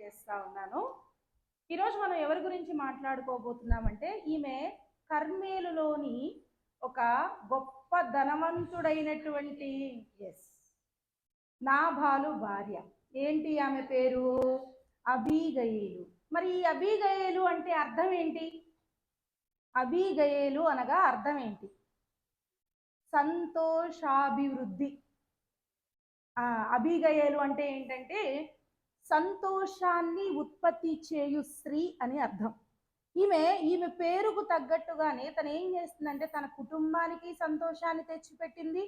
తెలియజేస్తా ఉన్నాను. ఈరోజు మనం ఎవరి గురించి మాట్లాడుకోబోతున్నామంటే ఈమె కర్మేలులోని ఒక గొప్ప ధనవంతుడైనటువంటి నాబాలు భార్య. ఏంటి ఆమె పేరు? అబీగయేలు. మరి ఈ అబీగయేలు అంటే అర్థం ఏంటి? అబీగయేలు అనగా అర్థం ఏంటి? సంతోషాభివృద్ధి. అబీగయేలు అంటే ఏంటంటే సంతోషాన్ని ఉత్పత్తి చేయు స్త్రీ అని అర్థం. ఈమె పేరుకు తగ్గట్టుగానే తను ఏం చేస్తుందంటే తన కుటుంబానికి సంతోషాన్ని తెచ్చిపెట్టింది,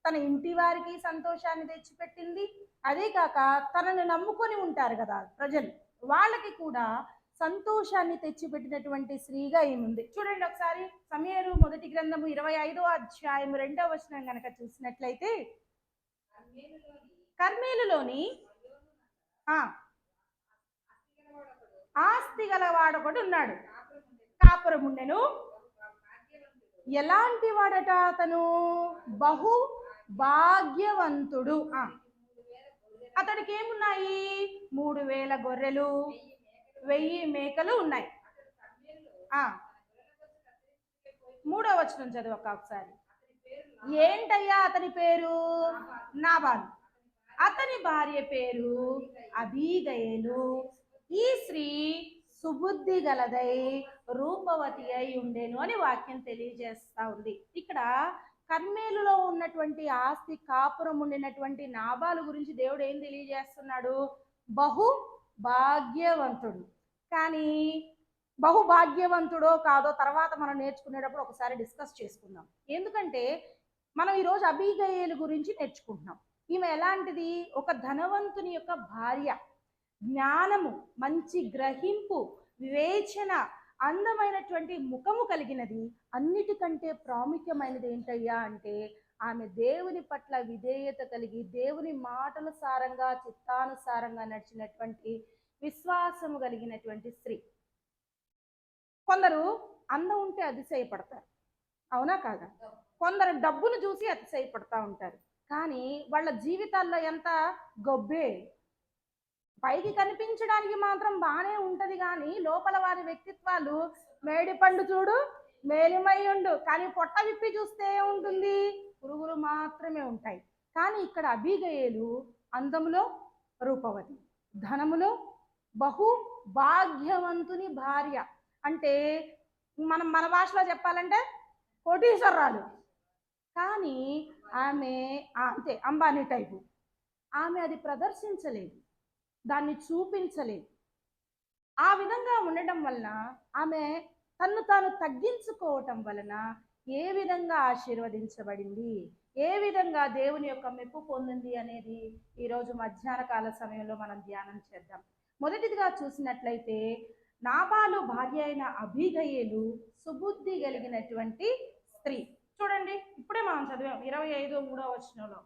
తన ఇంటి వారికి సంతోషాన్ని తెచ్చిపెట్టింది. అదే కాక తనను నమ్ముకొని ఉంటారు కదా ప్రజలు, వాళ్ళకి కూడా సంతోషాన్ని తెచ్చిపెట్టినటువంటి స్త్రీగా ఏముంది. చూడండి ఒకసారి సమూయేలు మొదటి గ్రంథము 25వ అధ్యాయం 2వ వచనం కనుక చూసినట్లయితే, కర్మేలులోని ఆస్తి గలవాడొకడు ఉన్నాడు, కాపురం ఉండెను. ఎలాంటి వాడట అతను? బహు భాగ్యవంతుడు. అతడికి ఏమున్నాయి? 3000 గొర్రెలు, 1000 మేకలు ఉన్నాయి. 3వ వచనం చదువు ఒకసారి. ఏంటయ్యా అతని పేరు? నాబాలు. అతని భార్య పేరు అబీగయేలు. ఈ స్త్రీ సుబుద్ధి గలదై రూపవతి అయి ఉండేను అని వాక్యం తెలియజేస్తా ఉంది. ఇక్కడ కర్మేలులో ఉన్నటువంటి ఆస్తి కాపురం ఉండినటువంటి నాబాలు గురించి దేవుడు ఏం తెలియజేస్తున్నాడు? బహు భాగ్యవంతుడు. కానీ బహుభాగ్యవంతుడో కాదో తర్వాత మనం నేర్చుకునేటప్పుడు ఒకసారి డిస్కస్ చేసుకుందాం. ఎందుకంటే మనం ఈరోజు అబీగయేలు గురించి నేర్చుకుంటున్నాం. ఈమె ఎలాంటిది? ఒక ధనవంతుని యొక్క భార్య. జ్ఞానము, మంచి గ్రహింపు, వివేచన, అందమైనటువంటి ముఖము కలిగినది. అన్నిటికంటే ప్రాముఖ్యమైనది ఏంటయ్యా అంటే ఆమె దేవుని పట్ల విధేయత కలిగి దేవుని మాటనుసారంగా చిత్తానుసారంగా నడిచినటువంటి విశ్వాసము కలిగినటువంటి స్త్రీ. కొందరు అందం ఉంటే అతిశయపడతారు, అవునా కాదా? కొందరు డబ్బును చూసి అతిశయపడతా ఉంటారు, కానీ వాళ్ళ జీవితాల్లో ఎంత గొబ్బే. పైకి కనిపించడానికి మాత్రం బాగానే ఉంటది, కానీ లోపల వారి వ్యక్తిత్వాలు మేడి పండు చూడు మేలిమై ఉండు, కానీ పొట్ట విప్పి చూస్తే ఉంటుంది, పురుగులు మాత్రమే ఉంటాయి. కానీ ఇక్కడ అబీగయేలు అందములో రూపవతి, ధనములో బహు భాగ్యవంతుని భార్య. అంటే మన భాషలో చెప్పాలంటే కోటీశ్వరరాలు. కానీ ఆమె అంతే అంబానీ టైపు. ఆమె అది ప్రదర్శించలేదు, దాన్ని చూపించలేదు. ఆ విధంగా ఉండడం వలన ఆమె తన్ను తాను తగ్గించుకోవటం వలన ఏ విధంగా ఆశీర్వదించబడింది, ఏ విధంగా దేవుని యొక్క మెప్పు పొందింది అనేది ఈరోజు మధ్యాహ్న కాల సమయంలో మనం ధ్యానం చేద్దాం. మొదటిదిగా చూసినట్లయితే నాబాలు భార్య అయిన అబీగయేలు సుబుద్ధి కలిగినటువంటి స్త్రీ. చూడండి, ఇప్పుడే మనం చదివాం 25వ వచనంలో.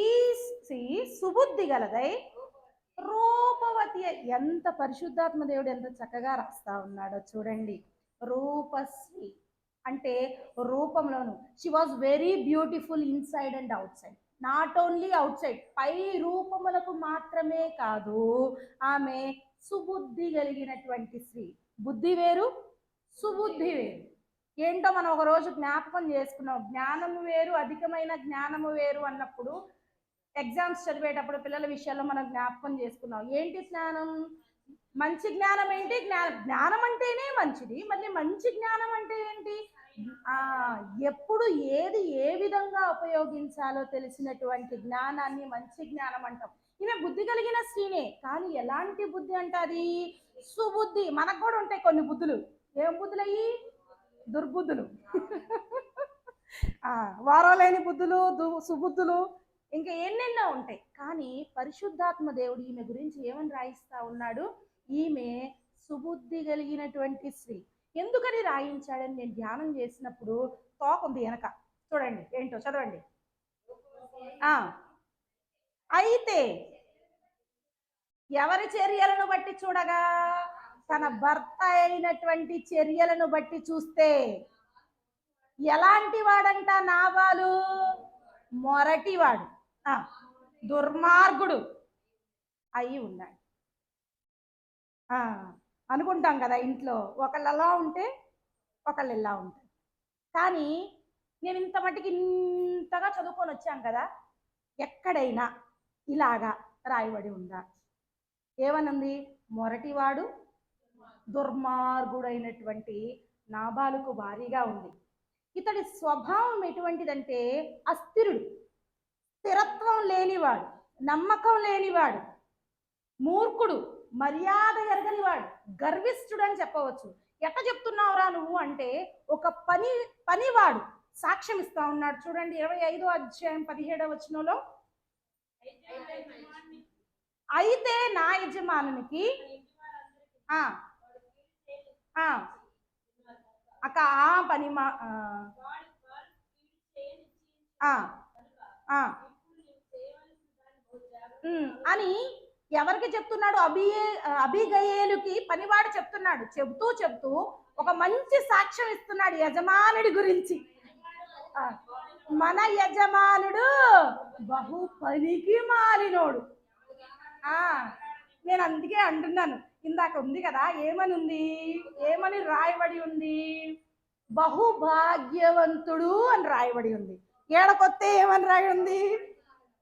ఈ స్త్రీ సుబుద్ధి గలదై రూపవతి. ఎంత పరిశుద్ధాత్మ దేవుడు ఎంత చక్కగా రాస్తా ఉన్నాడో చూడండి. రూపశ్రీ అంటే రూపంలోను. She was very beautiful inside and outside. Not only outside, పై రూపములకు మాత్రమే కాదు, ఆమె సుబుద్ధి కలిగినటువంటి స్త్రీ. బుద్ధి వేరు, సుబుద్ధి వేరు. ఏంటో మనం ఒక రోజు జ్ఞాపకం చేసుకున్నాం. జ్ఞానము వేరు, అధికమైన జ్ఞానము వేరు అన్నప్పుడు ఎగ్జామ్స్ చదివేటప్పుడు పిల్లల విషయాల్లో మనం జ్ఞాపకం చేసుకున్నాం. ఏంటి జ్ఞానం? మంచి జ్ఞానం ఏంటి? జ్ఞానం అంటేనే మంచిది, మళ్ళీ మంచి జ్ఞానం అంటే ఏంటి? ఎప్పుడు ఏది ఏ విధంగా ఉపయోగించాలో తెలిసినటువంటి జ్ఞానాన్ని మంచి జ్ఞానం అంటాం. ఈమె బుద్ధి కలిగిన స్త్రీనే, కానీ ఎలాంటి బుద్ధి అంటే అది సుబుద్ధి. మనకు కూడా ఉంటాయి కొన్ని బుద్ధులు. ఏం బుద్ధులు అయ్యి? దుర్బుద్ధులు, వారలేని బుద్ధులు, సుబుద్ధులు, ఇంకా ఎన్నెన్నో ఉంటాయి. కానీ పరిశుద్ధాత్మ దేవుడు ఈమె గురించి ఏమని రాయిస్తా ఉన్నాడు? ఈమె సుబుద్ధి కలిగినటువంటి స్త్రీ. ఎందుకని రాయించాడని నేను ధ్యానం చేసినప్పుడు తోకుంది వెనక. చూడండి ఏంటో చదవండి. అయితే ఎవరి చర్యలను బట్టి చూడగా? తన భర్త అయినటువంటి చర్యలను బట్టి చూస్తే ఎలాంటి వాడంట నాబాలు? మొరటివాడు. దుర్మార్గుడు అయి ఉన్నాడు. అనుకుంటాం కదా, ఇంట్లో ఒకళ్ళు అలా ఉంటే ఒకళ్ళు ఇలా ఉంటారు. కానీ నేను ఇంత మటుకు ఇంతగా చదువుకొని వచ్చాను కదా, ఎక్కడైనా ఇలాగా రాయబడి ఉందా? ఏమనుంది? మొరటివాడు దుర్మార్గుడైనటువంటి నాబాలుకు భారీగా ఉంది. ఇతడి స్వభావం ఎటువంటిదంటే అస్థిరుడు, స్థిరత్వం లేనివాడు, నమ్మకం లేనివాడు, మూర్ఖుడు, మర్యాద ఎరగనివాడు, గర్విష్ఠుడు అని చెప్పవచ్చు. ఎట్లా చెప్తున్నావురా నువ్వు అంటే, ఒక పనివాడు సాక్ష్యం ఇస్తా ఉన్నాడు. చూడండి 25వ అధ్యాయం 17వ వచనంలో, అయితే నా యజమానునికి అక్క ఆ పని మా అని ఎవరికి చెప్తున్నాడు? అబీగయేలుకి పనివాడు చెప్తున్నాడు. చెబుతూ ఒక మంచి సాక్ష్యం ఇస్తున్నాడు యజమానుడి గురించి. మన యజమానుడు బహు పనికి మాలినోడు. నేను అందుకే అంటున్నాను, ఇందాక ఉంది కదా, ఏమని రాయబడి ఉంది? బహుభాగ్యవంతుడు అని రాయబడి ఉంది. ఏడకొత్తే ఏమని రాయి ఉంది?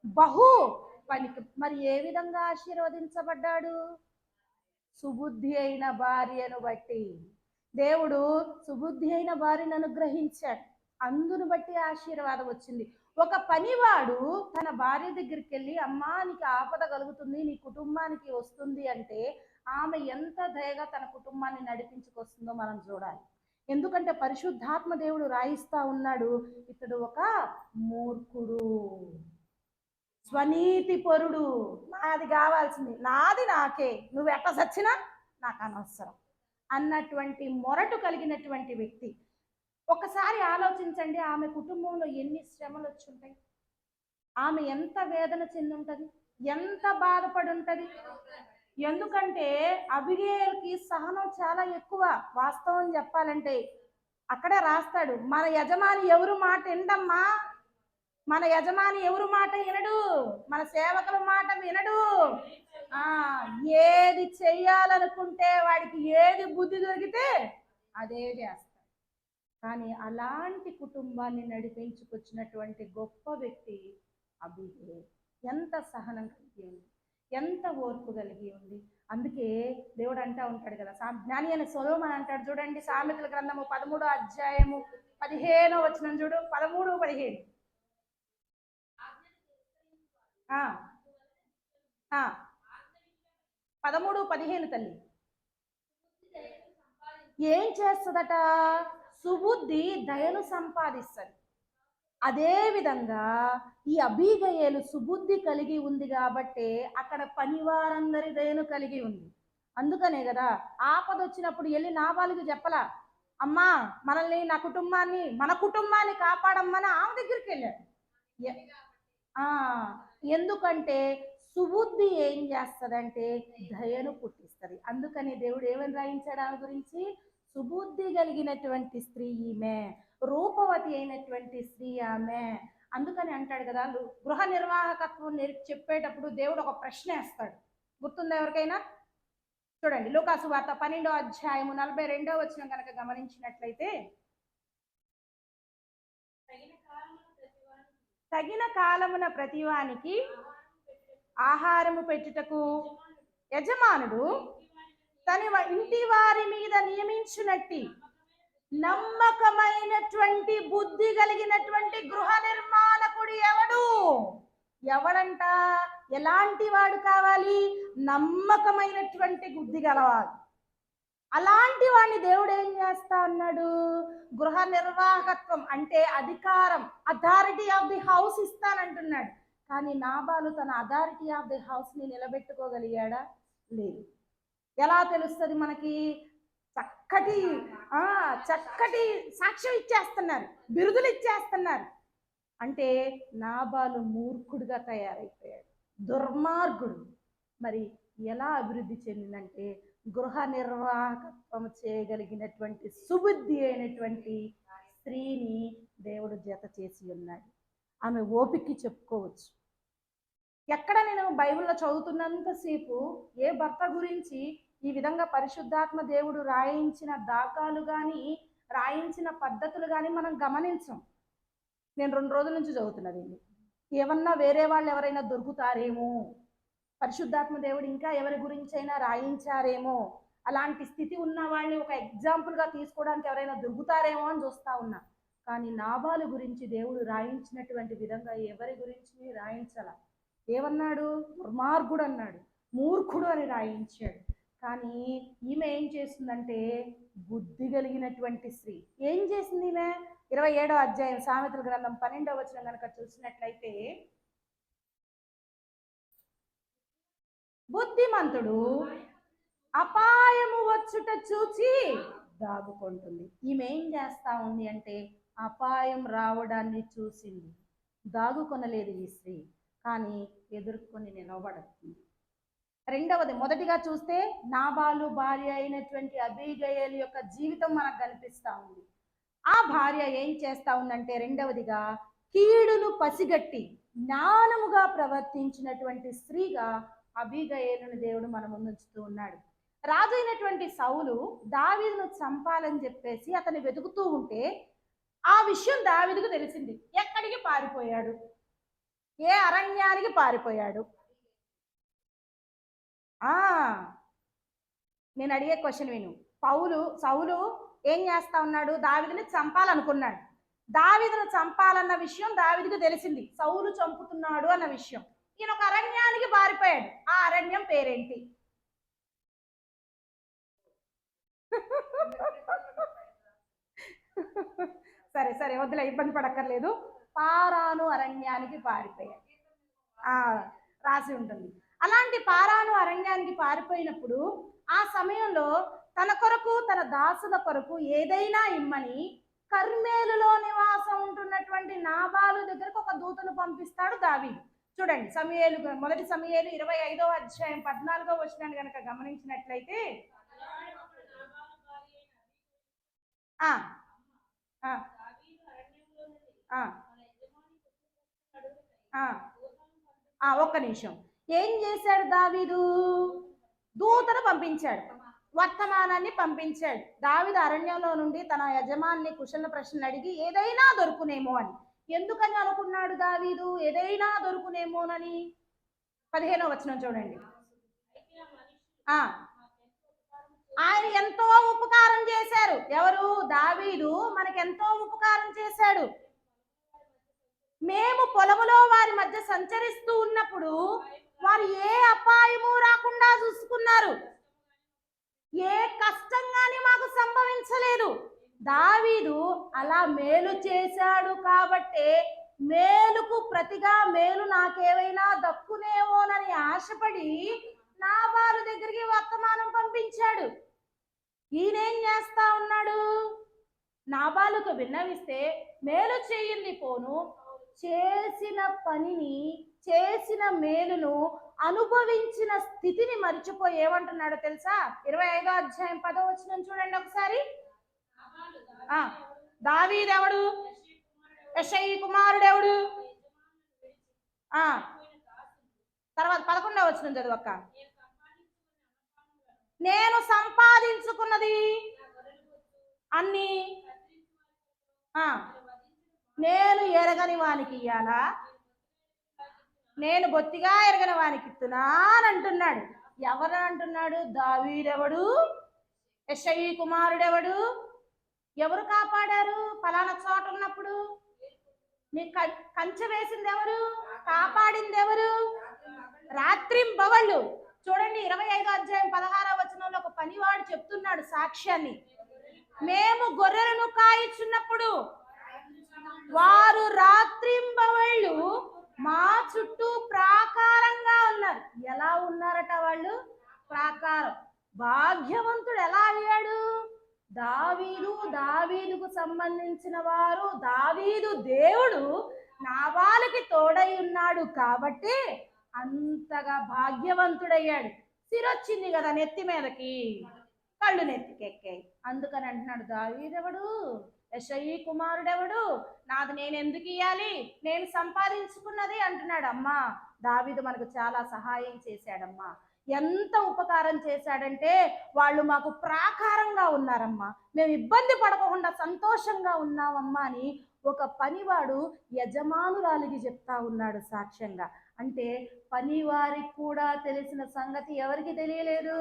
బహు పనికి. మరి ఏ విధంగా ఆశీర్వదించబడ్డాడు? సుబుద్ధి అయిన భార్యను బట్టి. దేవుడు సుబుద్ధి అయిన భార్యను అనుగ్రహించాడు, అందును బట్టి ఆశీర్వాదం వచ్చింది. ఒక పనివాడు తన భార్య దగ్గరికి వెళ్ళి, అమ్మా నీకు ఆపద కలుగుతుంది, నీ కుటుంబానికి వస్తుంది అంటే ఆమె ఎంత దయగా తన కుటుంబాన్ని నడిపించుకొస్తుందో మనం చూడాలి. ఎందుకంటే పరిశుద్ధాత్మ దేవుడు రాయిస్తా ఉన్నాడు, ఇతడు ఒక మూర్ఖుడు, స్వనీతి పరుడు, నాది కావాల్సింది నాది నాకే, నువ్వు ఎట్లా సచ్చినా నాకు అనవసరం అన్నటువంటి మొరటు కలిగినటువంటి వ్యక్తి. ఒకసారి ఆలోచించండి, ఆమె కుటుంబంలో ఎన్ని శ్రమలు వచ్చి ఉంటాయి, ఆమె ఎంత వేదన చెంది ఉంటుంది, ఎంత బాధపడి ఉంటుంది. ఎందుకంటే అబిగేలుకి సహనం చాలా ఎక్కువ. వాస్తవం చెప్పాలంటే అక్కడే రాస్తాడు, మన యజమాని ఎవరు మాట వినడమ్మా, మన యజమాని ఎవరు మాట వినడు, మన సేవకుల మాట వినడు. ఏది చెయ్యాలనుకుంటే వాడికి ఏది బుద్ధి దొరికితే అదే చేస్తాడు. కానీ అలాంటి కుటుంబాన్ని నడిపించుకొచ్చినటువంటి గొప్ప వ్యక్తి అబీగేలు. ఎంత సహనం కలిగి ఉంది, ఎంత ఓర్పు కలిగి ఉంది. అందుకే దేవుడు అంటా ఉంటాడు కదా, జ్ఞాని అని సొలొమోను అంటాడు చూడండి, సామెతల గ్రంథము 13వ అధ్యాయము 15వ వచనం చూడు, 13-15. 13-15 తల్లి ఏం చేస్తుందట? సుబుద్ధి దయను సంపాదిస్తుంది. అదే విధంగా ఈ అబీగయేలు సుబుద్ధి కలిగి ఉంది కాబట్టి అక్కడ పనివారందరి దయను కలిగి ఉంది. అందుకనే కదా ఆపద వచ్చినప్పుడు వెళ్ళి నాబాలుకి చెప్పలా, అమ్మా మనల్ని మన కుటుంబాన్ని కాపాడమ్మని ఆమె దగ్గరికి వెళ్ళాడు. ఎందుకంటే సుబుద్ధి ఏం చేస్తుందంటే దయను పుట్టిస్తుంది. అందుకని దేవుడు ఏమని రాయించాడు ఆమె గురించి? సుబుద్ధి కలిగినటువంటి స్త్రీ ఈమె, రూపవతి అయినటువంటి స్త్రీ ఆమె. అందుకని అంటాడు కదా, గృహ నిర్వాహకత్వం చెప్పేటప్పుడు దేవుడు ఒక ప్రశ్న వేస్తాడు, గుర్తుందా ఎవరికైనా? చూడండి లూకాసు వార్త 12వ అధ్యాయము 42వ వచనం కనుక గమనించినట్లయితే, తగిన కాలమున ప్రతివానికి ఆహారము పెట్టుటకు యజమానుడు తన ఇంటి వారి మీద నియమించినట్టి నమ్మకమైనటువంటి బుద్ధి కలిగినటువంటి గృహ నిర్మాణకుడు ఎవడంట? ఎలాంటి వాడు కావాలి? నమ్మకమైనటువంటి బుద్ధి గలవాడు. అలాంటి వాడిని దేవుడు ఏం చేస్తా అన్నాడు? గృహ నిర్వాహకత్వం అంటే అధికారం, అథారిటీ ఆఫ్ ది హౌస్ ఇస్తానంటున్నాడు. కానీ నాబాలు తన అథారిటీ ఆఫ్ ది హౌస్ ని నిలబెట్టుకోగలిగాడా? లేదు. ఎలా తెలుస్తుంది మనకి? చక్కటి సాక్ష్యం ఇచ్చేస్తున్నారు, బిరుదులు ఇచ్చేస్తున్నారు. అంటే నాబాలు మూర్ఖుడుగా తయారైపోయాడు, దుర్మార్గుడు. మరి ఎలా అభివృద్ధి చెందిందంటే గృహ నిర్వాహకత్వం చేయగలిగినటువంటి సుబుద్ధి అయినటువంటి స్త్రీని దేవుడు జత చేసి ఉన్నాడు. ఆమె ఓపిక చెప్పుకోవచ్చు. ఎక్కడ నేను బైబిల్లో చదువుతున్నంతసేపు ఏ భర్త గురించి ఈ విధంగా పరిశుద్ధాత్మ దేవుడు రాయించిన దాఖలు కానీ రాయించిన పద్ధతులు కానీ మనం గమనించం. నేను 2 రోజుల నుంచి చదువుతున్నది. ఏమన్నా వేరే వాళ్ళు ఎవరైనా దొరుకుతారేమో, పరిశుద్ధాత్మ దేవుడు ఇంకా ఎవరి గురించైనా రాయించారేమో, అలాంటి స్థితి ఉన్న వాళ్ళని ఒక ఎగ్జాంపుల్గా తీసుకోవడానికి ఎవరైనా దొరుకుతారేమో అని చూస్తా ఉన్నా. కానీ నాబాలు గురించి దేవుడు రాయించినటువంటి విధంగా ఎవరి గురించి రాయించాల. ఏమన్నాడు? దుర్మార్గుడు అన్నాడు, మూర్ఖుడు అని రాయించాడు. కానీ ఈమె ఏం చేస్తుందంటే బుద్ధి కలిగినటువంటి స్త్రీ. ఏం చేసింది ఈమె? 27వ అధ్యాయం సామెతల గ్రంథం 12వ వచనం కనుక చూసినట్లయితే, బుద్ధిమంతుడు అపాయము వచ్చుట చూచి దాగుకుంటుంది. ఈమె ఏం చేస్తా ఉంది అంటే అపాయం రావడాన్ని చూసింది, దాగుకొనలేదు ఈ స్త్రీ, కానీ ఎదుర్కొని నిలబడుతుంది. రెండవది, మొదటిగా చూస్తే నాబాలు భార్య అయినటువంటి అబీగయల్ యొక్క జీవితం మనకు కనిపిస్తా ఉంది. ఆ భార్య ఏం చేస్తా ఉందంటే రెండవదిగా కీడును పసిగట్టి జ్ఞానముగా ప్రవర్తించినటువంటి స్త్రీగా అబీగయలును దేవుడు మన ముందుంచుతూ ఉన్నాడు. రాజు అయినటువంటి సౌలు దావీదును చంపాలని చెప్పేసి అతన్ని వెతుకుతూ ఉంటే ఆ విషయం దావీదుకు తెలిసింది. ఎక్కడికి పారిపోయాడు? ఏ అరణ్యానికి పారిపోయాడు? నేను అడిగే క్వశ్చన్ విను. సౌలు ఏం చేస్తా ఉన్నాడు? దావీదుని చంపాలనుకున్నాడు. దావీదును చంపాలన్న విషయం దావీదుకు తెలిసింది, సౌలు చంపుతున్నాడు అన్న విషయం. ఈయన ఒక అరణ్యానికి పారిపోయాడు. ఆ అరణ్యం పేరేంటి? సరే సరే వద్దులే, ఇబ్బంది పడక్కర్లేదు. పారాను అరణ్యానికి పారిపోయాడు, రాసి ఉంటుంది. అలాంటి పారాను అరణ్యానికి పారిపోయినప్పుడు ఆ సమయంలో తన కొరకు తన దాసుల కొరకు ఏదైనా ఇమ్మని కర్మేలులో నివాసం ఉంటున్నటువంటి నాబాలు దగ్గరకు ఒక దూతను పంపిస్తాడు దావీదు. చూడండి, మొదటి సమూయేలు 25వ అధ్యాయం 14వ వచనాన్ని కనుక గమనించినట్లయితే, ఒక్క నిమిషం. ఏం చేశాడు దావీదు? దూతను పంపించాడు, వర్తమానాన్ని పంపించాడు. దావీదు అరణ్యంలో నుండి తన యజమాని కుశల ప్రశ్నలు అడిగి ఏదైనా దొరుకునేమో అని. ఎందుకని అనుకున్నాడు దావీదు ఏదైనా దొరుకునేమోనని? 15వ వచనం చూడండి. ఆయన ఎంతో ఉపకారం చేశారు. ఎవరు? దావీదు మనకెంతో ఉపకారం చేశాడు. మేము పొలములో వారి మధ్య సంచరిస్తూ ఉన్నప్పుడు వారు ఏ అపాయము రాకుండా చూసుకున్నారు, ఏ కష్టం గాని మాకు సంభవించలేదు. దావీదు అలా మేలు చేశాడు కాబట్టే మేలుకు ప్రతిగా మేలు నాకేమైనా దక్కునేమోనని ఆశపడి నాబాలు దగ్గరికి వర్తమానం పంపించాడు. ఈయనేం చేస్తా ఉన్నాడు? నాబాలుకు విన్నవిస్తే మేలు చేయింది పోను, చేసిన పనిని చేసిన మేలును అనుభవించిన స్థితిని మర్చిపోయి ఏమంటున్నాడో తెలుసా? 25వ అధ్యాయం 10వ వచనం చూడండి ఒకసారి. దావీదెవడు? యెషయి కుమారుడెవడు? తర్వాత 11వ వచనం చదువక్క. నేను సంపాదించుకున్నది అన్ని నేను ఎరగని వానికి ఇయ్యాలా? నేను బొత్తిగా ఎరగని వానికి ఇస్తున్నా అని అంటున్నాడు. ఎవరు అంటున్నాడు? దావీదెవడు? యెషయి కుమారుడెవడు? ఎవరు కాపాడారు? ఫలానా చోట ఉన్నప్పుడు నీ కంచె వేసింది ఎవరు? కాపాడింది ఎవరు? రాత్రింబవళ్ళు. చూడండి, 25వ అధ్యాయం 16వ వచనంలో ఒక పనివాడు చెప్తున్నాడు సాక్ష్యాన్ని. మేము గొర్రెలను కాయిచున్నప్పుడు వారు రాత్రింబవళ్ళు మా చుట్టూ ప్రాకారంగా ఉన్నారు. ఎలా ఉన్నారట వాళ్ళు? ప్రాకారం. భాగ్యవంతుడు ఎలా అయ్యాడు? దావీదుకు సంబంధించిన వారు, దావీదు దేవుడు నాబాలుకి తోడై ఉన్నాడు కాబట్టి అంతగా భాగ్యవంతుడయ్యాడు. సిరొచ్చింది కదా నెత్తి మీదకి, కళ్ళు నెత్తికెక్కాయి. అందుకని అంటున్నాడు, దావీదెవడు? యెషయి కుమారుడెవడు? నాది నేను ఎందుకు ఇయ్యాలి? నేను సంపాదించుకున్నది అంటున్నాడు. అమ్మా, దావీదు మనకు చాలా సహాయం చేశాడమ్మా. ఎంత ఉపకారం చేశాడంటే వాళ్ళు మాకు ప్రాకారంగా ఉన్నారమ్మా, మేము ఇబ్బంది పడకుండా సంతోషంగా ఉన్నామమ్మా అని ఒక పనివాడు యజమానురాలికి చెప్తా ఉన్నాడు సాక్ష్యంగా. అంటే పనివారికి కూడా తెలిసిన సంగతి ఎవరికి తెలియలేదు?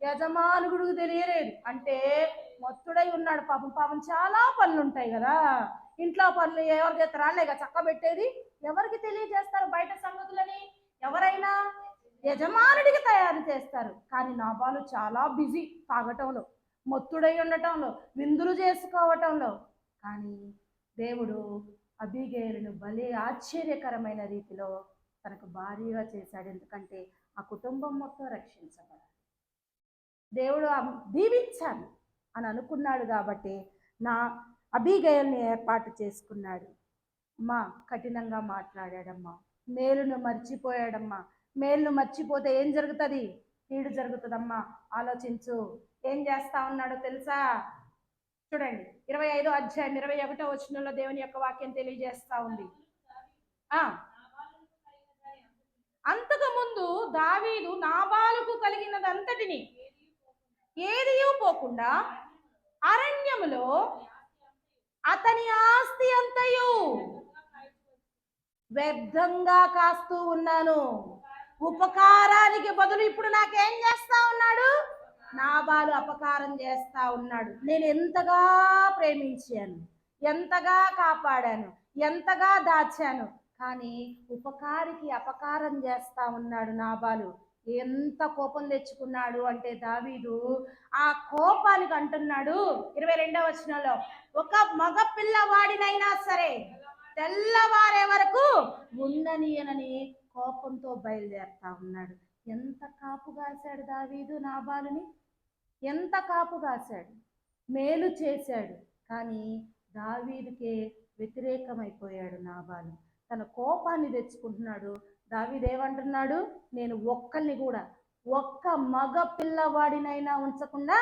యజమానుడికి తెలియలేదు. అంటే మత్తుడై ఉన్నాడు. పాపం పాపం చాలా పనులు ఉంటాయి కదా, ఇంట్లో పనులు ఎవరు చేస్తారు? వాళ్ళేగా చక్క పెట్టేది. ఎవరికి తెలియజేస్తారు బయట సంగతులని? ఎవరైనా యజమానుడికి తయారు చేస్తారు. కానీ నాబాలు చాలా బిజీ తాగటంలో, మత్తుడై ఉండటంలో, విందులు చేసుకోవటంలో. కానీ దేవుడు అబీగయలును భలే ఆశ్చర్యకరమైన రీతిలో తనకు భారీగా చేశాడు. ఎందుకంటే ఆ కుటుంబం మొత్తం రక్షించబడాలి, దేవుడు దీవించాలి అని అనుకున్నాడు. కాబట్టి నా అబీగయల్ని ఏర్పాటు చేసుకున్నాడు. అమ్మా కఠినంగా మాట్లాడాడమ్మా, మేలును మర్చిపోయాడమ్మా. మేలును మర్చిపోతే ఏం జరుగుతుంది? కీడు జరుగుతుందమ్మా. ఆలోచించు. ఏం చేస్తా ఉన్నాడో తెలుసా? చూడండి 25వ అధ్యాయం 21వ వచనంలో దేవుని యొక్క వాక్యం తెలియజేస్తా ఉంది. అంతకు ముందు దావీదు నాబాలుకు కలిగినదంతటిని ఏదియూ పోకుండా అరణ్యములో అతని ఆస్తి అంతయు వ్యర్థంగా కాస్తూ ఉన్నాను. ఉపకారానికి బదులు ఇప్పుడు నాకేం చేస్తా ఉన్నాడు? నాబాలు అపకారం చేస్తా ఉన్నాడు. నేను ఎంతగా ప్రేమించాను, ఎంతగా కాపాడాను, ఎంతగా దాచాను, కానీ ఉపకారికి అపకారం చేస్తా ఉన్నాడు నాబాలు. ఎంత కోపం తెచ్చుకున్నాడు అంటే దావీదు ఆ కోపానికి అంటున్నాడు 22వ వచనంలో, ఒక మగ పిల్లవాడినైనా సరే తెల్లవారే వరకు ఉండనీయనని కోపంతో బయలుదేరుతా ఉన్నాడు. ఎంత కాపు కాశాడు దావీదు నాబాలుని, ఎంత కాపు కాశాడు, మేలు చేశాడు. కానీ దావీదుకే వ్యతిరేకమైపోయాడు నాబాలు. తన కోపాన్ని తెచ్చుకుంటున్నాడు. దావీదు ఏమంటున్నాడు? నేను ఒక్కల్ని కూడా, ఒక్క మగ పిల్లవాడినైనా ఉంచకుండా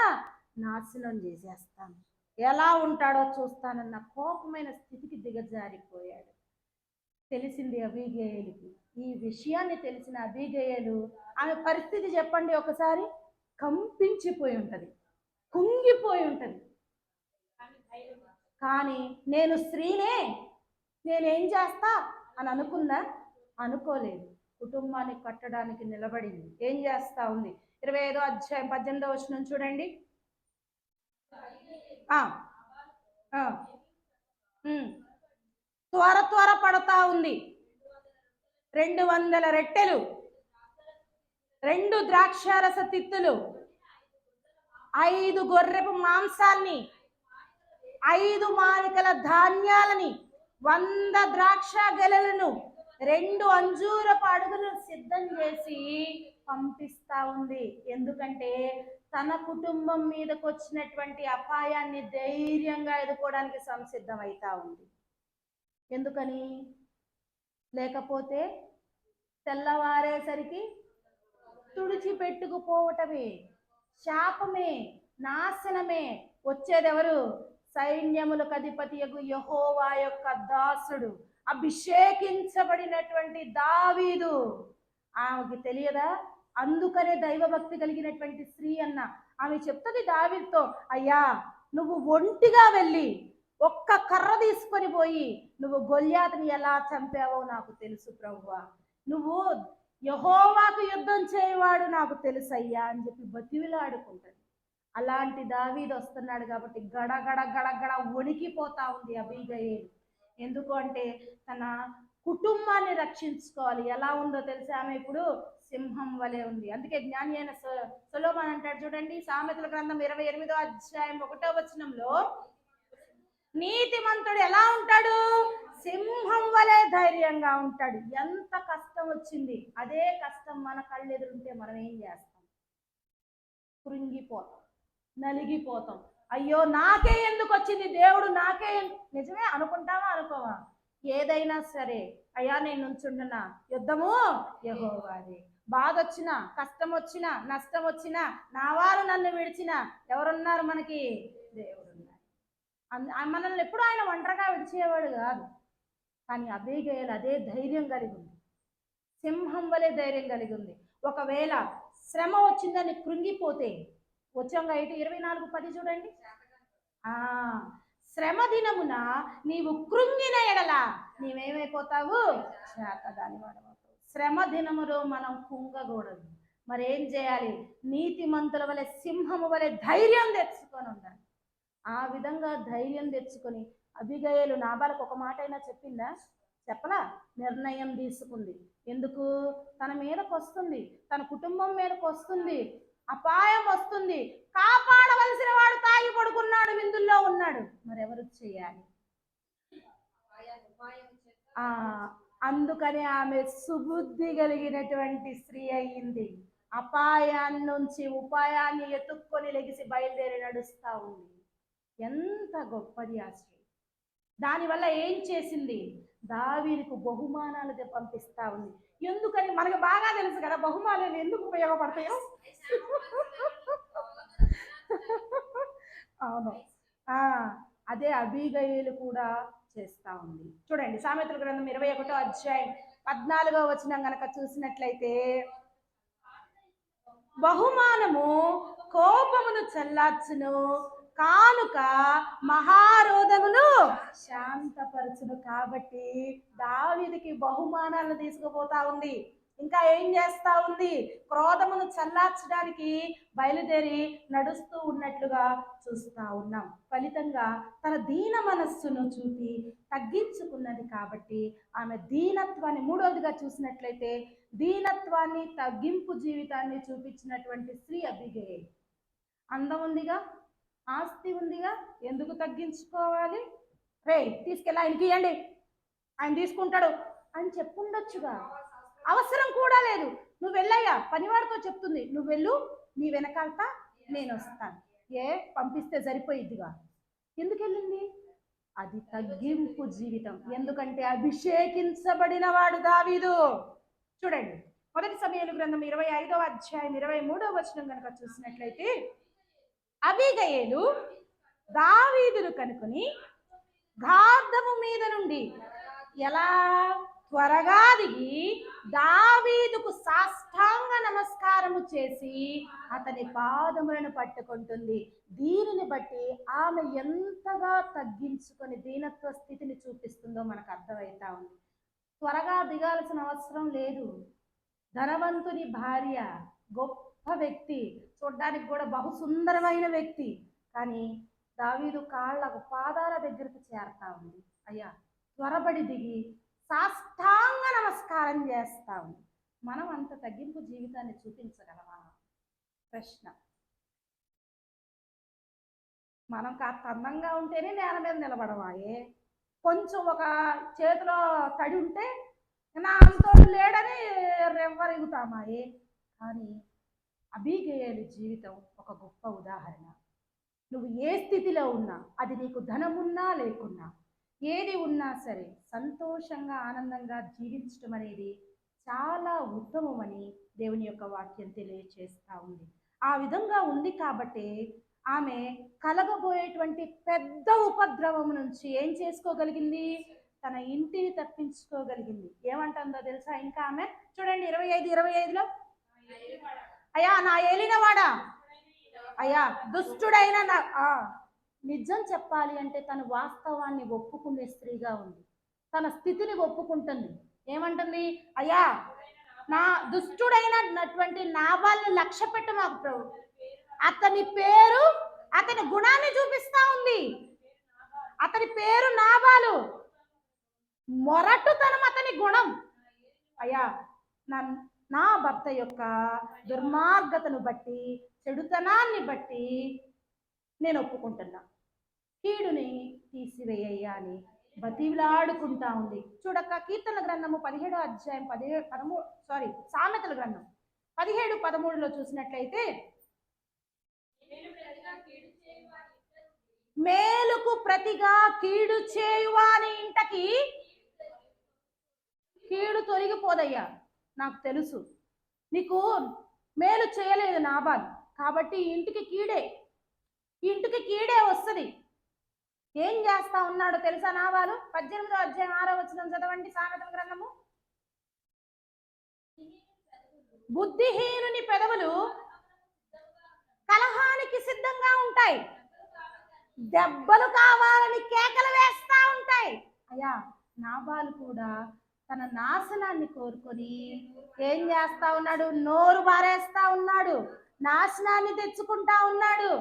నాశనం చేసేస్తాను, ఎలా ఉంటాడో చూస్తానన్న కోపమైన స్థితికి దిగజారిపోయాడు. తెలిసింది అబీగయలుకి. ఈ విషయాన్ని తెలిసిన అబీగయలు ఆమె పరిస్థితి చెప్పండి ఒకసారి, కంపించిపోయి ఉంటుంది, కుంగిపోయి ఉంటుంది. కానీ నేను స్త్రీనే, నేనేం చేస్తా అని అనుకుందా? అనుకోలేదు. కుటుంబాన్ని కట్టడానికి నిలబడింది. ఏం చేస్తా ఉంది? 25వ అధ్యాయం 18వ వచనం చూడండి. త్వర త్వర పడతా ఉంది. 200 రెట్టెలు, 2 ద్రాక్షారస తిత్తులు, 5 గొర్రెపు మాంసాల్ని, 5 మానికల ధాన్యాలని, 100 ద్రాక్ష గెలలను, 2 అంజూరపు అడుగులు సిద్ధం చేసి పంపిస్తా ఉంది. ఎందుకంటే తన కుటుంబం మీదకి వచ్చినటువంటి అపాయాన్ని ధైర్యంగా ఎదుర్కోవడానికి సంసిద్ధమైతా ఉంది. ఎందుకని? లేకపోతే తెల్లవారేసరికి తుడిచిపెట్టుకుపోవటమే, శాపమే, నాశనమే. వచ్చేదెవరు? సైన్యములకు అధిపతియగు యెహోవా యొక్క దాసుడు, అభిషేకించబడినటువంటి దావీదు. ఆమెకి తెలియదా? అందుకనే దైవభక్తి కలిగినటువంటి స్త్రీ అన్న ఆమె చెప్తుంది దావీదుతో, అయ్యా నువ్వు ఒంటిగా వెళ్ళి ఒక్క కర్ర తీసుకొని పోయి నువ్వు గొల్యాతుని ఎలా చంపావో నాకు తెలుసు ప్రభువా, నువ్వు యెహోవాకు యుద్ధం చేయవాడు నాకు తెలుసయ్యా అని చెప్పి బతివిలాడుకుంటాడు. అలాంటి దావీదు వస్తున్నాడు కాబట్టి గడగడ గడగడ వణికిపోతా ఉంది అబీగయలు. ఎందుకు అంటే తన కుటుంబాన్ని రక్షించుకోవాలి. ఎలా ఉందో తెలిసి ఆమె ఇప్పుడు సింహం వలె ఉంది. అందుకే జ్ఞాని అయిన సొలొమోను అంటాడు చూడండి, సామెతల గ్రంథం 28వ అధ్యాయం 1వ వచనంలో, నీతిమంతుడు ఎలా ఉంటాడు? సింహం వలె ధైర్యంగా ఉంటాడు. ఎంత కష్టం వచ్చింది, అదే కష్టం మన కళ్ళెదురుంటే మనం ఏం చేస్తాం? కృంగిపోతాం, నలిగిపోతాం. అయ్యో నాకే ఎందుకు వచ్చింది, దేవుడు నాకే. నిజమే అనుకుంటావా అనుకోవా? ఏదైనా సరే అయ్యా నేను నుంచుంటున్నా, యుద్ధము యెహోవాదే. బాధ వచ్చినా, కష్టం వచ్చినా, నష్టం వచ్చినా, నా వారు నన్ను విడిచినా ఎవరున్నారు మనకి? దేవుడు ఉన్నారు. మనల్ని ఎప్పుడు ఆయన ఒంటరిగా విడిచేవాడు కాదు. కానీ అబీగయలు అదే ధైర్యం కలిగి ఉంది. సింహం వలె ధైర్యం కలిగి ఉంది. ఒకవేళ శ్రమ వచ్చిందని కృంగిపోతే, వచ్చాంగా ఇటు 24:10 చూడండి. ఆ శ్రమ దినమున నీవు కృంగిన ఎడల నీవేమైపోతావు? చేతగాని వాడవుతావు. శ్రమ దినములో మనం కుంగకూడదు. మరేం చేయాలి? నీతిమంతుల వలె సింహము వలె ధైర్యం తెచ్చుకొని ఉండాలి. ఆ విధంగా ధైర్యం తెచ్చుకొని అబిగయలు నాబాలకు ఒక మాట అయినా చెప్పిందా? చెప్పలా. నిర్ణయం తీసుకుంది. ఎందుకు? తన మీదకి వస్తుంది, తన కుటుంబం మీదకి వస్తుంది, అపాయం వస్తుంది, కాపాడవలసిన వాడు తాగి పడుకున్నాడు, విందుల్లో ఉన్నాడు, మరెవరు చేయాలి? అందుకని ఆమె సుబుద్ధి కలిగినటువంటి స్త్రీ అయ్యింది. అపాయాన్ని నుంచి ఉపాయాన్ని ఎత్తుక్కొని లెగిసి బయలుదేరి నడుస్తా ఉంది. ఎంత గొప్పది ఆ స్త్రీ! దానివల్ల ఏం చేసింది? దావీదుకు బహుమానాలుగా పంపిస్తా ఉంది. ఎందుకని మనకు బాగా తెలుసు కదా బహుమానాలు ఎందుకు ఉపయోగపడతాయో. అవును. అదే అబీగయలు కూడా చేస్తా ఉంది. చూడండి సామెతల గ్రంథం 21వ అధ్యాయం 14వ వచనం గనక చూసినట్లయితే, బహుమానము కోపమును చల్లార్చును, కానుక మహారోధమును శాంతపరచును. కాబట్టి దావీదుకి బహుమానాలను తీసుకుపోతా ఉంది. ఇంకా ఏం చేస్తా ఉంది? క్రోధమును చల్లార్చడానికి బయలుదేరి నడుస్తూ ఉన్నట్లుగా చూస్తా ఉన్నాం. ఫలితంగా తన దీన మనస్సును చూపి తగ్గించుకున్నది. కాబట్టి ఆమె దీనత్వాన్ని, మూడవదిగా చూసినట్లయితే దీనత్వాన్ని, తగ్గింపు జీవితాన్ని చూపించినటువంటి స్త్రీ అబిగయలు. అందం ఉందిగా, ఆస్తి ఉందిగా, ఎందుకు తగ్గించుకోవాలి? రే తీసుకెళ్ళి ఆయనకి ఇవ్వండి, ఆయన తీసుకుంటాడు అని చెప్పుండొచ్చుగా. అవసరం కూడా లేదు. నువ్వు వెళ్ళయ్యా, పనివాడితో చెప్తుంది, నువ్వు వెళ్ళు, నీ వెనకాలత నేను వస్తాను. పంపిస్తే సరిపోయిద్దిగా. ఎందుకు వెళ్ళింది? అది తగ్గింపు జీవితం. ఎందుకంటే అభిషేకించబడిన వాడు దావీదు. చూడండి మొదటి సమూయేలు గ్రంథం 25వ అధ్యాయం 23వ వచనం కనుక చూసినట్లయితే, అబీగయలు దావీదును కనుకొని గార్దము మీద నుండి ఎలా త్వరగా దిగి దావీదుకు సాష్టాంగ నమస్కారము చేసి అతని పాదములను పట్టుకుంటుంది. దీనిని బట్టి ఆమె ఎంతగా తగ్గించుకొని దీనత్వ స్థితిని చూపిస్తుందో మనకు అర్థమవుతా ఉంది. త్వరగా దిగాల్సిన అవసరం లేదు. ధనవంతుని భార్య, గొప్ప వ్యక్తి, చూడ్డానికి కూడా బహు సుందరమైన వ్యక్తి, కానీ దావీదు కాళ్ళకు పాదాల దగ్గరకు చేరతా ఉంది. అయ్యా త్వరపడి దిగి సాష్టాంగ నమస్కారం చేస్తా ఉంది. మనం అంత తగ్గింపు జీవితాన్ని చూపించగలమా? ప్రశ్న. మనం కాస్త అందంగా ఉంటేనే నేల మీద నిలబడవాయే. కొంచెం ఒక చేతిలో తడి ఉంటే నా అంతోడు లేడని రెవ్వరెగుతామాయే. కానీ అబీగయలు జీవితం ఒక గొప్ప ఉదాహరణ. నువ్వు ఏ స్థితిలో ఉన్నా, అది నీకు ధనమున్నా లేకున్నా, ఏది ఉన్నా సరే సంతోషంగా ఆనందంగా జీవించడం అనేది చాలా ఉత్తమమని దేవుని యొక్క వాక్యం తెలియచేస్తూ ఉంది. ఆ విధంగా ఉంది కాబట్టి ఆమె కలగబోయేటువంటి పెద్ద ఉపద్రవం నుంచి ఏం చేసుకోగలిగింది? తన ఇంటిని తప్పించుకోగలిగింది. ఏమంటుందో తెలుసా ఇంకా ఆమె? చూడండి 25:25లో, అయ్యా నా ఏలినవాడా, అయ్యా దుష్టుడైన నా. నిజం చెప్పాలి అంటే తన వాస్తవాన్ని ఒప్పుకునే స్త్రీగా ఉంది. తన స్థితిని ఒప్పుకుంటుంది. ఏమంటుంది? అయ్యా నా దుష్టుడైనటువంటి నాబాల్ని లక్ష్య పెట్ట మాకు ప్రభు. అతని పేరు, అతని గుణాన్ని చూపిస్తా ఉంది. అతని పేరు నాబాలు, మొరటుతనం అతని గుణం. అయ్యా నా భర్త యొక్క దుర్మార్గతను బట్టి, చెడుతనాన్ని బట్టి నేను ఒప్పుకుంటున్నా, కీడుని తీసివేయ్యా అని బతిలాడుకుంటా ఉంది. చూడక్క కీర్తన గ్రంథము 17వ అధ్యాయం 13 సామెతల గ్రంథం 17:13లో చూసినట్లయితే, మేలుకు ప్రతిగా కీడు చేయువాని ఇంటకి కీడు తొలగిపోదయ్యా. నాకు తెలుసు నీకు మేలు చేయలేదు నాబాల్, కాబట్టి ఇంటికి కీడే వస్తుంది. ఏం చేస్తా ఉన్నాడో తెలుసా నాబాలు? 18వ అధ్యాయం 6వ వచనం చదవండి సామెతల గ్రంథము. బుద్ధిహీనుని పెదవులు కలహానికి సిద్ధంగా ఉంటాయి, దెబ్బలు కావాలని కేకలు వేస్తా ఉంటాయి. అయ్యా, నాబాలు కూడా తన నాశనాన్ని కోరుకొని ఏం చేస్తా ఉన్నాడు? నోరు బారేస్తా ఉన్నాడు, నాశనాన్ని తెచ్చుకుంటా ఉన్నాడు,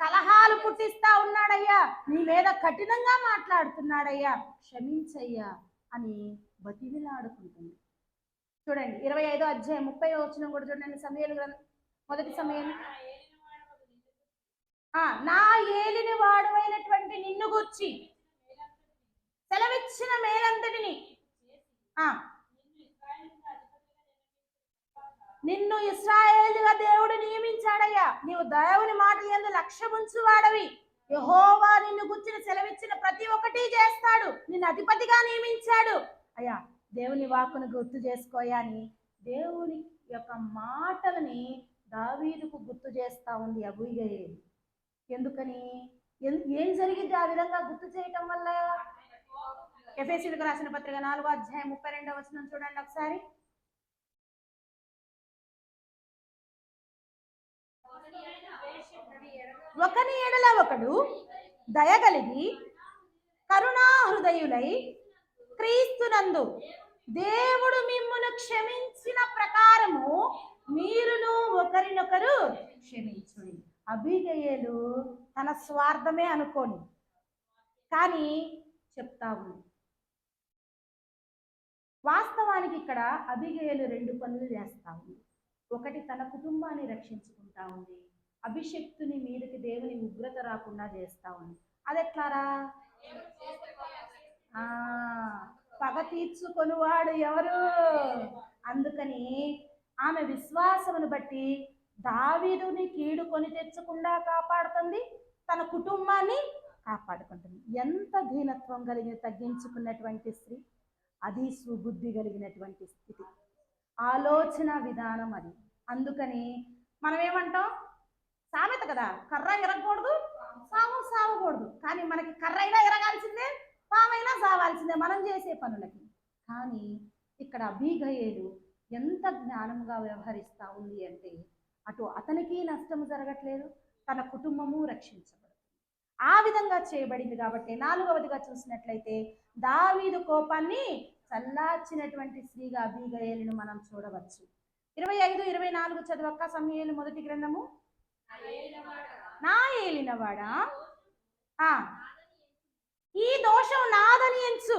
కలహాలు పుట్టిస్తా ఉన్నాడయ్యా, నీ మీద కఠినంగా మాట్లాడుతున్నాడయ్యా, క్షమించయ్యా అని బతిమిలాడుకుంటుంది. చూడండి 25వ అధ్యాయం 30వ వచనం కూడా చూడండి. సమూయేలు గ్రంథం మొదటి సమూయేలు. నా ఏలిన వాడువైనటువంటి నిన్ను గూర్చి సెలవిచ్చిన మేలంతటిని నిన్ను ఇశ్రాయేలుగా దేవుడు నియమించాడయ్యా. నీవు దేవుని మాట యందు లక్ష్యముంచు వాడవి. యెహోవా నిన్ను గుర్చిన సెలవిచ్చిన ప్రతి ఒక్కటి చేస్తాడు, నిన్ను అధిపతిగా నియమించాడు. అయ్యా, దేవుని వాక్కును గుర్తు చేసుకోయా అని దేవుని యొక్క మాటలని దావీదుకు గుర్తు చేస్తా ఉంది అబీగయీలు. ఎందుకని? ఏం జరిగింది ఆ విధంగా గుర్తు చేయటం వల్ల? ఎఫెసీయులకు రాసిన పత్రిక 4వ అధ్యాయం 32వ వచనం చూడండి ఒకసారి. ఒకని ఎడల ఒకడు దయగలిగి కరుణా హృదయులై క్రీస్తునందు దేవుడు మిమ్మును క్షమించిన ప్రకారము మీరును ఒకరినొకరు క్షమించుడి. అబీగయీలు తన స్వార్థమే అనుకోని కానీ చెప్తా ఉంది. వాస్తవానికి ఇక్కడ అబీగయీలు 2 పనులు చేస్తా ఉంది. ఒకటి, తన కుటుంబాన్ని రక్షించుకుంటా ఉంది, అభిషక్తుని మీదకి దేవుని ఉగ్రత రాకుండా చేస్తా ఉంది. అదెట్లారా? పగ తీర్చుకొనివాడు ఎవరు? అందుకని ఆమె విశ్వాసమును బట్టి దావీదుని కీడు కొని తెచ్చకుండా కాపాడుతుంది, తన కుటుంబాన్ని కాపాడుకుంటుంది. ఎంత దీనత్వం కలిగిన తగ్గించుకున్నటువంటి స్త్రీ! అది సుబుద్ధి కలిగినటువంటి స్థితి, ఆలోచన విధానం అది. అందుకని మనం ఏమంటాం? సామెత కదా, కర్ర ఎరగకూడదు, సావకూడదు. కానీ మనకి కర్ర అయినా ఎరగాల్సిందే, పామైనా సావాల్సిందే మనం చేసే పనులకి. కానీ ఇక్కడ అబీగయీలు ఎంత జ్ఞానంగా వ్యవహరిస్తా ఉంది అంటే, అటు అతనికి నష్టం జరగట్లేదు, తన కుటుంబము రక్షించబడుతుంది. ఆ విధంగా చేయబడింది కాబట్టి 4వదిగా చూసినట్లయితే దావీదు కోపాన్ని చల్లార్చినటువంటి స్త్రీగా అబీగయీలును మనం చూడవచ్చు. 25, 24 చదవక్క. సమూయేలు మొదటి గ్రంథము. నా ఏలినవాడా, ఈ దోషం నాదని ఎంచు,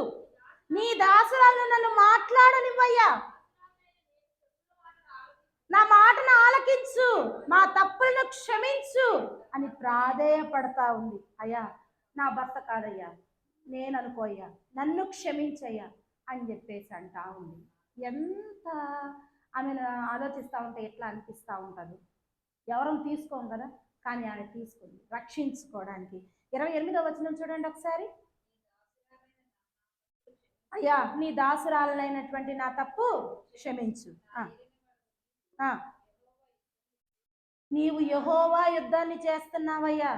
నీ దాసురాలను నన్ను మాట్లాడనివ్వయ్యా, నా మాటను ఆలకించు, మా తప్పులను క్షమించు అని ప్రాధేయపడతా ఉంది. అయ్యా, నా భర్త కాదయ్యా, నేను అనుకోయ్యా, నన్ను క్షమించయ్యా అని చెప్పేసి అంటా ఉంది. ఎంత ఆమె ఆలోచిస్తూ ఉంటే ఎట్లా అనిపిస్తూ ఉంటుంది? ఎవరం తీసుకోం కదా, కానీ ఆమె తీసుకుంది రక్షించుకోవడానికి. 28వ వచనం చూడండి ఒకసారి. అయ్యా, నీ దాసురాలైనటువంటి నా తప్పు క్షమించు. నీవు యెహోవా యుద్ధాన్ని చేస్తున్నావయ్యా,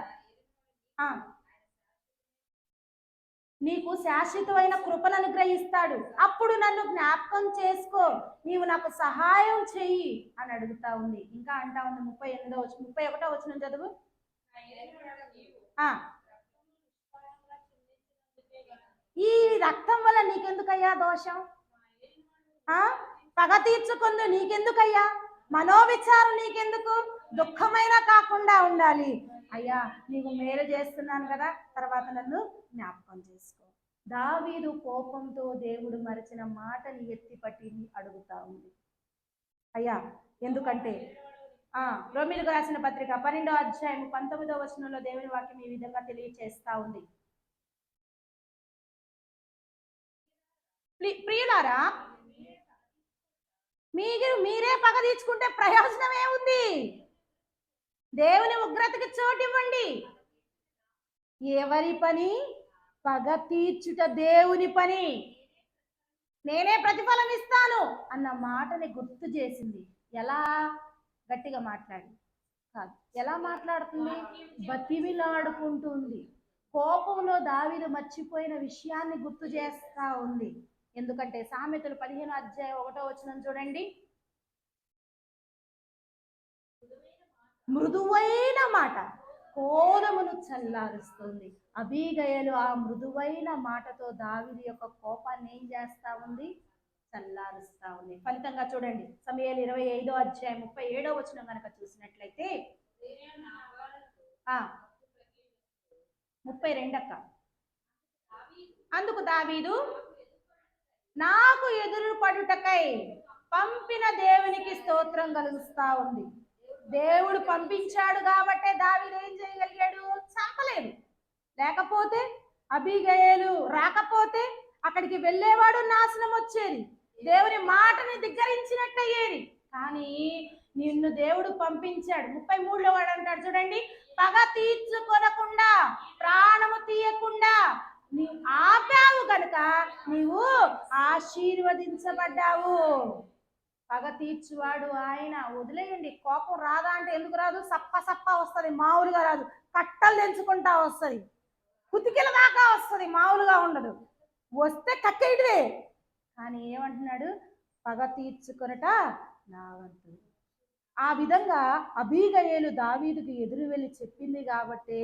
నీకు శాశ్వతమైన కృపను అనుగ్రహిస్తాడు, అప్పుడు నన్ను జ్ఞాపకం చేసుకో, నీవు నాకు సహాయం చెయ్యి అని అడుగుతా ఉంది. ఇంకా అంటా ఉంది 31వ వచనం చదువు. ఈ రక్తం వల్ల నీకెందుకయ్యా దోషం? పగ తీర్చుకుందు నీకెందుకయ్యా? మనోవిచారం నీకెందుకు? దుఃఖమైనా కాకుండా ఉండాలి. అయ్యా, నీకు మేలు చేస్తున్నాను కదా, తర్వాత నన్ను జ్ఞాపకం చేసుకో. దావీదు కోపంతో దేవుడు మరిచిన మాటని ఎత్తిపట్టి అడుగుతా ఉంది. అయ్యా, ఎందుకంటే రోమీయులకు రాసిన పత్రిక 12వ అధ్యాయం 19వ వచనంలో దేవుని వాక్యం ఈ విధంగా తెలియచేస్తా ఉంది. ప్రియులారా, మీరే పగ తీర్చుకుంటే ప్రయోజనం ఏముంది? దేవుని ఉగ్రతకి చోటు ఇవ్వండి. ఎవరి పని? పగ తీర్చుట దేవుని పని, నేనే ప్రతిఫలం ఇస్తాను అన్న మాటని గుర్తు చేసింది. ఎలా? గట్టిగా మాట్లాడి కాదు, ఎలా మాట్లాడుతుంది? బతిమిలాడుకుంటుంది. కోపంలో దావీదు మర్చిపోయిన విషయాన్ని గుర్తు చేస్తా ఉంది. ఎందుకంటే సామెతలు 15వ అధ్యాయం 1వ వచనం చూడండి. మృదువైన మాట కోపమును చల్లారుస్తుంది. అబీగయలు ఆ మృదువైన మాటతో దావీదు యొక్క కోపాన్ని ఏం చేస్తా ఉంది? చల్లారుస్తా ఉంది. ఫలితంగా చూడండి, సమూయేలు 25వ అధ్యాయం 37వ వచనం కనుక చూసినట్లయితే 32 అక్క. అందుకు దావీదు, నాకు ఎదురు పడుటకై పంపిన దేవునికి స్తోత్రం కలుగుస్తా ఉంది. దేవుడు పంపించాడు కాబట్టే దావీదు ఏం చేయగలిగాడు? చంపలేదు. లేకపోతే అబీగయలు రాకపోతే అక్కడికి వెళ్ళేవాడు, నాశనం వచ్చేది, దేవుని మాటని ధిక్కరించినట్టయ్యేది. కానీ నిన్ను దేవుడు పంపించాడు. 33లో వాడు అంటాడు చూడండి, పగ తీర్చుకొనకుండా ప్రాణము తీయకుండా నీ ఆపావు కనుక నీవు ఆశీర్వదించబడ్డావు. పగ తీర్చువాడు ఆయన. వదిలేయండి, కోపం రాదా అంటే ఎందుకు రాదు? సప్ప సప్ప వస్తుంది, మామూలుగా రాదు. కట్టలు తెంచుకుంటా వస్తుంది, కుతికిల దాకా వస్తుంది, మామూలుగా ఉండదు. వస్తే కక్కేయటమే. కానీ ఏమంటున్నాడు? పగ తీర్చుకొనట నా వంతు. ఆ విధంగా అబీగయలు దావీదుకి ఎదురు వెళ్ళి చెప్పింది కాబట్టి,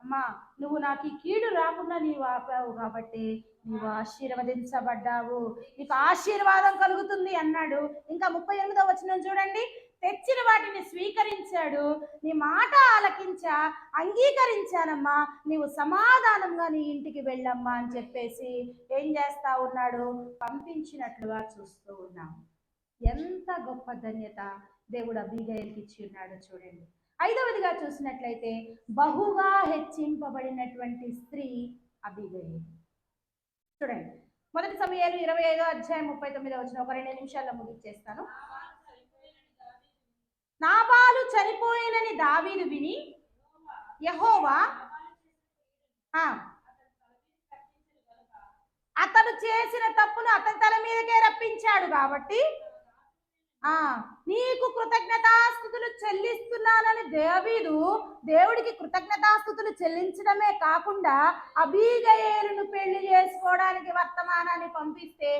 అమ్మా నువ్వు నాకు ఈ కీడు రాకుండా నీవు ఆపావు కాబట్టి నీవు ఆశీర్వదించబడ్డావు, నీకు ఆశీర్వాదం కలుగుతుంది అన్నాడు. ఇంకా 38వ వచనం చూడండి, తెచ్చిన వాటిని స్వీకరించాడు, నీ మాట ఆలకించా, అంగీకరించానమ్మా, నీవు సమాధానంగా నీ ఇంటికి వెళ్ళమ్మా అని చెప్పేసి ఏం చేస్తా ఉన్నాడు? పంపించినట్లుగా చూస్తూ ఉన్నాం. ఎంత గొప్ప ధన్యత దేవుడు అబీగయల్కి ఇచ్చి ఉన్నాడో చూడండి. 5వదిగా చూసినట్లయితే బహుగా హెచ్చింపబడినటువంటి స్త్రీ అబీగయలు. చూడండి, 1 సమూయేలు 25వ అధ్యాయం 39వ వచనం. ఒక 2 నిమిషాల్లో ముగించేస్తాను. నాబాలు చనిపోయినని దావీదు విని యెహోవా అతడు చేసిన తప్పును అతని తల మీదకే రప్పించాడు కాబట్టి నీకు కృతజ్ఞతాస్తుతులు చెల్లిస్తున్నానని దావీదు దేవుడికి కృతజ్ఞతాస్తుతులు చెల్లించడమే కాకుండా అబీగయలును పెళ్లి చేసుకోవడానికి వర్తమానాన్ని పంపిస్తే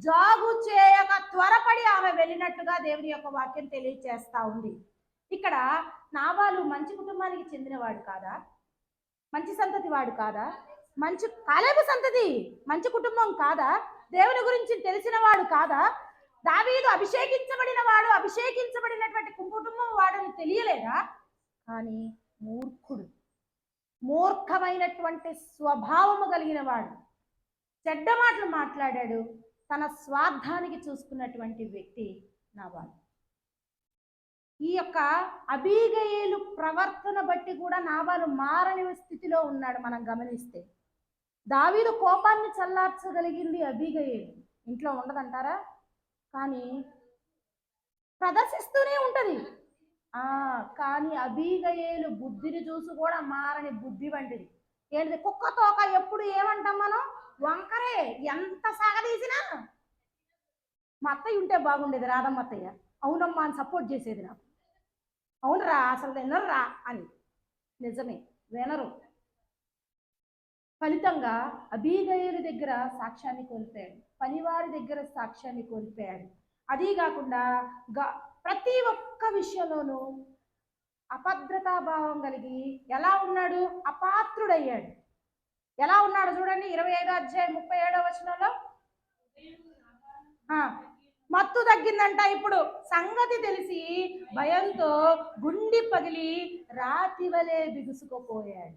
జాగు చేయక త్వరపడి ఆమె వెళ్ళినట్టుగా దేవుని యొక్క వాక్యం తెలియజేస్తా ఉంది. ఇక్కడ నాబాలు మంచి కుటుంబానికి చెందినవాడు కాదా? మంచి సంతతి వాడు కాదా? మంచి కాలేబు సంతతి మంచి కుటుంబం కాదా? దేవుని గురించి తెలిసిన వాడు కాదా? దావీదు అభిషేకించబడిన వాడు, అభిషేకించబడినటువంటి కుటుంబం వాడని తెలియలేదా? కానీ మూర్ఖుడు, మూర్ఖమైనటువంటి స్వభావము కలిగిన వాడు, చెడ్డ మాటలు మాట్లాడాడు, తన స్వార్థానికి చూసుకున్నటువంటి వ్యక్తి నాబాలు. ఈ యొక్క అబీగయలు ప్రవర్తన బట్టి కూడా నాబాలు మారని స్థితిలో ఉన్నాడు. మనం గమనిస్తే దావీదు కోపాన్ని చల్లార్చగలిగింది అబీగయలు. ఇంట్లో ఉండదంటారా? కానీ ప్రదర్శిస్తూనే ఉంటది. కానీ అబీగయలు బుద్ధిని చూసి కూడా మారని బుద్ధి వంటిది. ఏంటిది? కుక్క తోక. ఎప్పుడు ఏమంటాం మనం? వంకరే. ఎంత సాగదీసినా మా అత్తయ్య ఉంటే బాగుండేది, రాధమ్మ అత్తయ్య. అవునమ్మా అని సపోర్ట్ చేసేది నాకు. అవునరా, అసలు వినరురా అని. నిజమే, వినరు. ఫలితంగా అబీగయలు దగ్గర సాక్ష్యాన్ని కోల్పోయాడు, పనివారి దగ్గర సాక్ష్యాన్ని కోల్పోయాడు. అదీ కాకుండా ప్రతి ఒక్క విషయంలోనూ అభద్రతాభావం కలిగి ఎలా ఉన్నాడు? అపాత్రుడయ్యాడు. ఎలా ఉన్నాడు చూడండి, 25వ అధ్యాయం 37వ వచనంలో మత్తు తగ్గిందంట. ఇప్పుడు సంగతి తెలిసి భయంతో గుండి పగిలి రాతి వలె బిగుసుకుపోయాడు.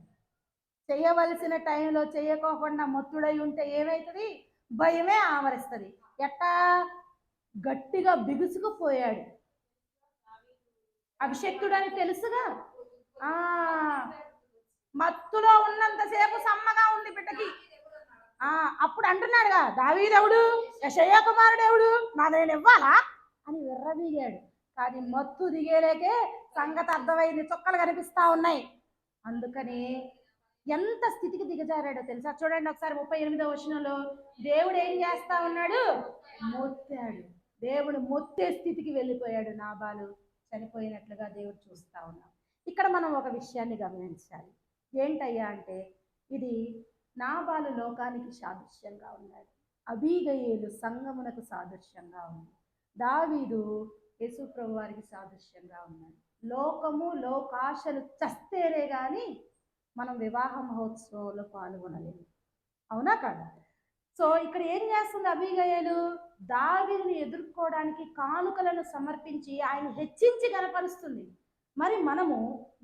చేయవలసిన టైంలో చేయకోకుండా మత్తుడై ఉంటే ఏమవుతుంది? భయమే ఆవరిస్తుంది. ఎట్టా గట్టిగా బిగుసుకుపోయాడు. అభిషక్తుడని తెలుసుగా. మత్తులో ఉన్నంతసేపు సమ్మగా ఉంది బిడ్డకి. అప్పుడు అంటున్నాడుగా, దావీదెవడు, యెషయా కుమారుడెవడు, నేను ఇవ్వాలా అని విర్రవీగాడు. కానీ మత్తు దిగేలేకే సంగతి అర్థమైంది, చుక్కలు కనిపిస్తా ఉన్నాయి. అందుకని ఎంత స్థితికి దిగజారాడో తెలుసా? చూడండి ఒకసారి 38వ వచనంలో దేవుడు ఏం చేస్తా ఉన్నాడు? మొత్తాడు. దేవుడు మొత్తే స్థితికి వెళ్ళిపోయాడు. నాబాలు చనిపోయినట్లుగా దేవుడు చూస్తా ఉన్నాం. ఇక్కడ మనం ఒక విషయాన్ని గమనించాలి. ఏంటయ్యా అంటే, ఇది నాబాలు లోకానికి సాదృశ్యంగా ఉన్నాడు, అబీగయలు సంగమునకు సాదృశ్యంగా ఉంది. దావీదు యేసు ప్రభు వారికి సాదృశ్యంగా ఉన్నాడు. లోకము లోకాశలు చస్తేనే కానీ మనం వివాహ మహోత్సవంలో పాల్గొనలేము. అవునా కాదా? సో ఇక్కడ ఏం చేస్తుంది అబీగయలు? దావీదుని ఎదుర్కోవడానికి కానుకలను సమర్పించి ఆయన హెచ్చించి కనపరుస్తుంది. మరి మనము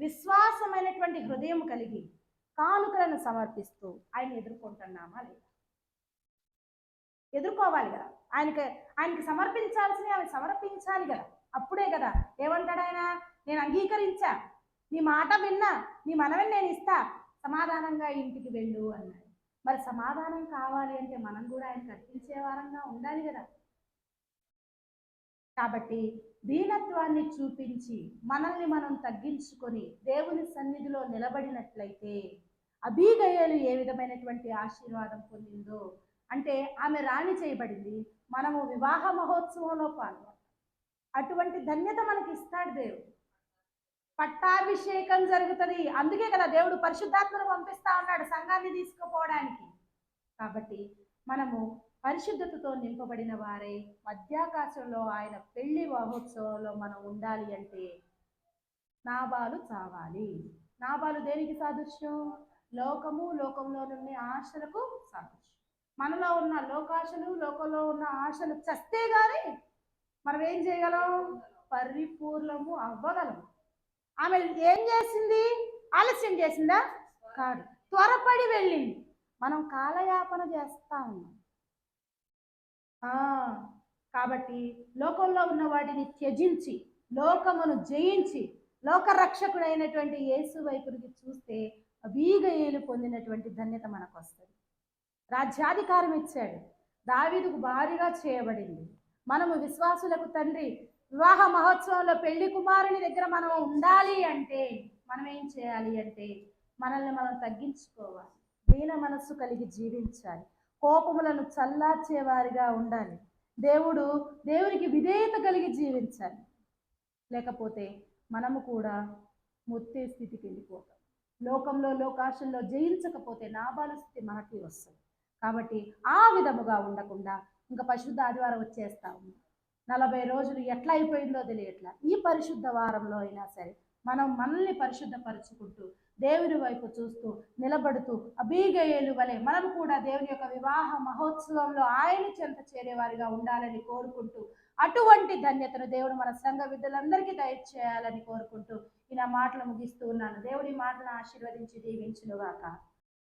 విశ్వాసమైనటువంటి హృదయం కలిగి కానుకలను సమర్పిస్తూ ఆయన ఎదుర్కొంటున్నామా లేదా? ఎదుర్కోవాలి కదా. ఆయనకి సమర్పించాల్సినవి ఆమె సమర్పించాలి కదా. అప్పుడే కదా ఏమంటాడు ఆయన? నేను అంగీకరించా, నీ మాట విన్నా, నీ మనవిని నేను ఇస్తా, సమాధానంగా ఇంటికి వెళ్ళు అన్నాడు. మరి సమాధానం కావాలి అంటే మనం కూడా ఆయన కర్పించే వారంగా ఉండాలి కదా. కాబట్టి దీనత్వాన్ని చూపించి మనల్ని మనం తగ్గించుకొని దేవుని సన్నిధిలో నిలబడినట్లయితే అబీగయలు ఏ విధమైనటువంటి ఆశీర్వాదం పొందిందో అంటే ఆమె రాణి చేయబడింది, మనము వివాహ మహోత్సవంలో పాల్గొంటాం. అటువంటి ధన్యత మనకి ఇస్తాడు దేవుడు. పట్టాభిషేకం జరుగుతుంది. అందుకే కదా దేవుడు పరిశుద్ధాత్మను పంపిస్తా ఉన్నాడు సంఘాన్ని తీసుకుపోవడానికి. కాబట్టి మనము పరిశుద్ధతతో నింపబడిన వారే మధ్యాకాశంలో ఆయన పెళ్లి మహోత్సవంలో మనం ఉండాలి అంటే నాబాలు చావాలి. నాబాలు దేనికి సాదృశ్యం? లోకము, లోకంలోని ఆశలకు సాదృశ్యం. మనలో ఉన్న లోకాశలు, లోకంలో ఉన్న ఆశలు చస్తే గాని మనం ఏం చేయగలం? పరిపూర్ణము అవ్వగలము. ఆమె ఏం చేసింది? ఆలస్యం చేసిందా? కాదు, త్వరపడి వెళ్ళింది. మనం కాలయాపన చేస్తా ఉన్నాం. కాబట్టి లోకంలో ఉన్న వాటిని త్యజించి లోకమును జయించి లోకరక్షకుడైనటువంటి యేసు వైపుకి చూస్తే అబీగయలు పొందినటువంటి ధన్యత మనకు వస్తుంది. రాజ్యాధికారం ఇచ్చాడు, దావీదుకు భారీగా చేయబడింది. మనము విశ్వాసులకు తండ్రి వివాహ మహోత్సవంలో పెళ్లి కుమారుని దగ్గర మనం ఉండాలి అంటే మనం ఏం చేయాలి అంటే మనల్ని మనం తగ్గించుకోవాలి, దీన మనస్సు కలిగి జీవించాలి, కోపములను చల్లార్చేవారిగా ఉండాలి, దేవునికి విధేయత కలిగి జీవించాలి. లేకపోతే మనము కూడా మొత్తే స్థితికి వెళ్ళిపోతాం. లోకంలో లోకాశల్లో జయించకపోతే నాబాలు స్థితి మనకి వస్తుంది. కాబట్టి ఆ విధముగా ఉండకుండా ఇంకా పరిశుద్ధ ఆదివారం వచ్చేస్తా ఉంది, 40 రోజులు ఎట్లా అయిపోయిందో తెలియట్లా. ఈ పరిశుద్ధ వారంలో అయినా సరే మనం మనల్ని పరిశుద్ధపరుచుకుంటూ దేవుని వైపు చూస్తూ నిలబడుతూ అబీగయలు వలె మనం కూడా దేవుని యొక్క వివాహ మహోత్సవంలో ఆయన చెంత చేరేవారిగా ఉండాలని కోరుకుంటూ అటువంటి ధన్యతను దేవుడు మన సంఘ విద్యలందరికీ దయచేయాలని కోరుకుంటూ ఈ నా మాటలు ముగిస్తూ ఉన్నాను. దేవుడి మాటలను ఆశీర్వదించి దీవించునుగాక.